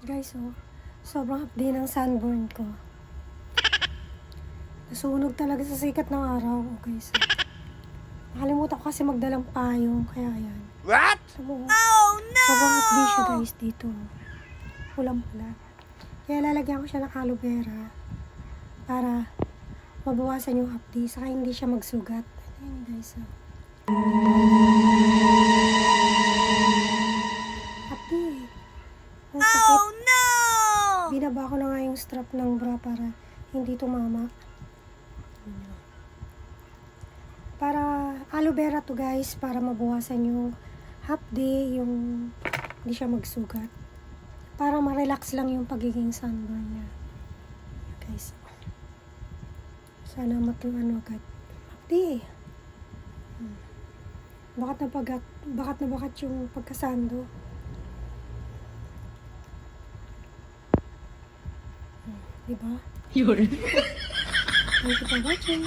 Guys, oh, sobrang hapdi ng sunburn ko. Nasunog talaga sa sikat ng araw, guys. Nakalimutan ko kasi magdalang payong, kaya ayan. What? So, sobrang hapdi siya, guys, dito. Pulang-pula. Kaya lalagyan ko siya ng aloe vera para mabawasan yung hapdi, saka hindi siya magsugat. Ayan, guys, oh. Hapdi. Ang sakit. Binaba ko na nga yung strap ng bra para hindi tumama. Para aloe vera to, guys, para mabawasan yung hapdi, yung hindi siya magsugat. Para ma-relax lang yung pagiging sunburn niya. Guys. Sana yung ano agad. Hapdi. Bakat na bakat yung pagkasando. Diba? Yun. Thank you for watching.